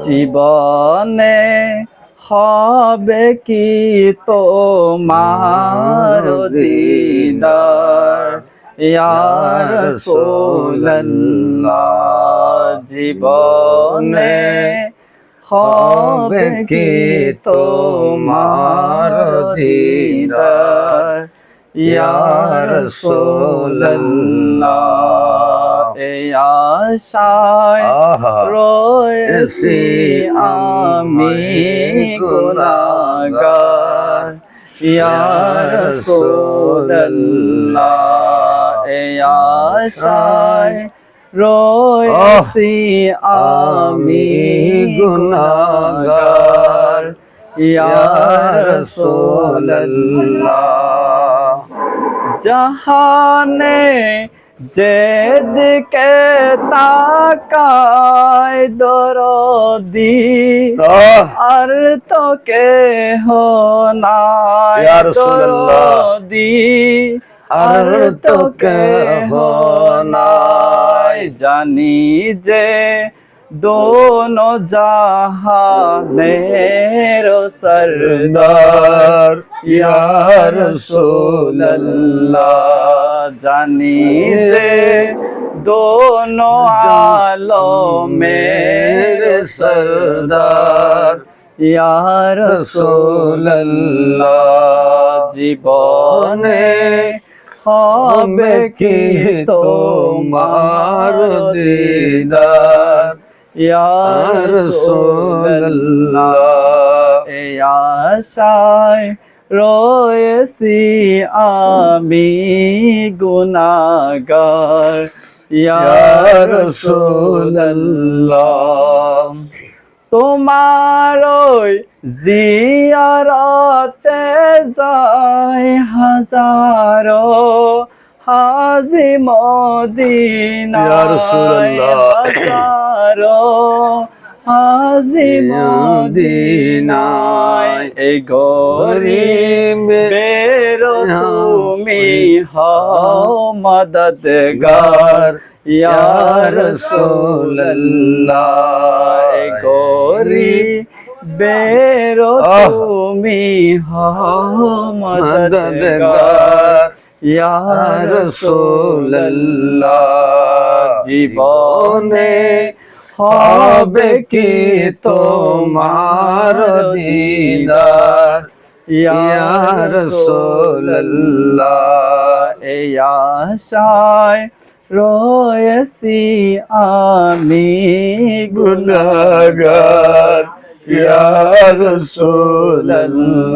জীবনে হবে কি তোমার দিদার ইয়া রাসূলুল্লাহ জীবনে হবে কি তোমার দিদার ইয়া রাসূলুল্লাহ এই আশায় রয়েছি আমি গুনাহগার ইয়া রাসূলুল্লাহ এই আশায় রয়েছি আমি গুনাহগার ইয়া রাসূলুল্লাহ জাহানে যেদিকে তাকায় দরদি আর তো কেহ নাই দরদি আর তো কেহ নাই জানি যে দোনো জাহানের সরদার ইয়া রাসূলুল্লাহ জানি যে দোনো আলমের সরদার ইয়া রাসূলুল্লাহ জীবনে হবে কি তোমার দিদার ইয়া রাসূলুল্লাহ এই আশায় রয়েছি আমি গুনাহগার ইয়া রাসূলুল্লাহ তোমার ওই জিয়ারতে যায় হাজারো হাজি মদিনায় হাজারো হাজি মদিনায় এই গরিবের তুমি হও মদদগার ইয়া রাসূলুল্লাহ এই গরিবের তুমি হও মদদগার ইয়া রাসূলুল্লাহ জীবনে হবে কি তোমার দিদার ইয়া রাসূলুল্লাহ এই আশায় রয়েছি আমি গুনাহগার ইয়া রাসূলুল্লাহ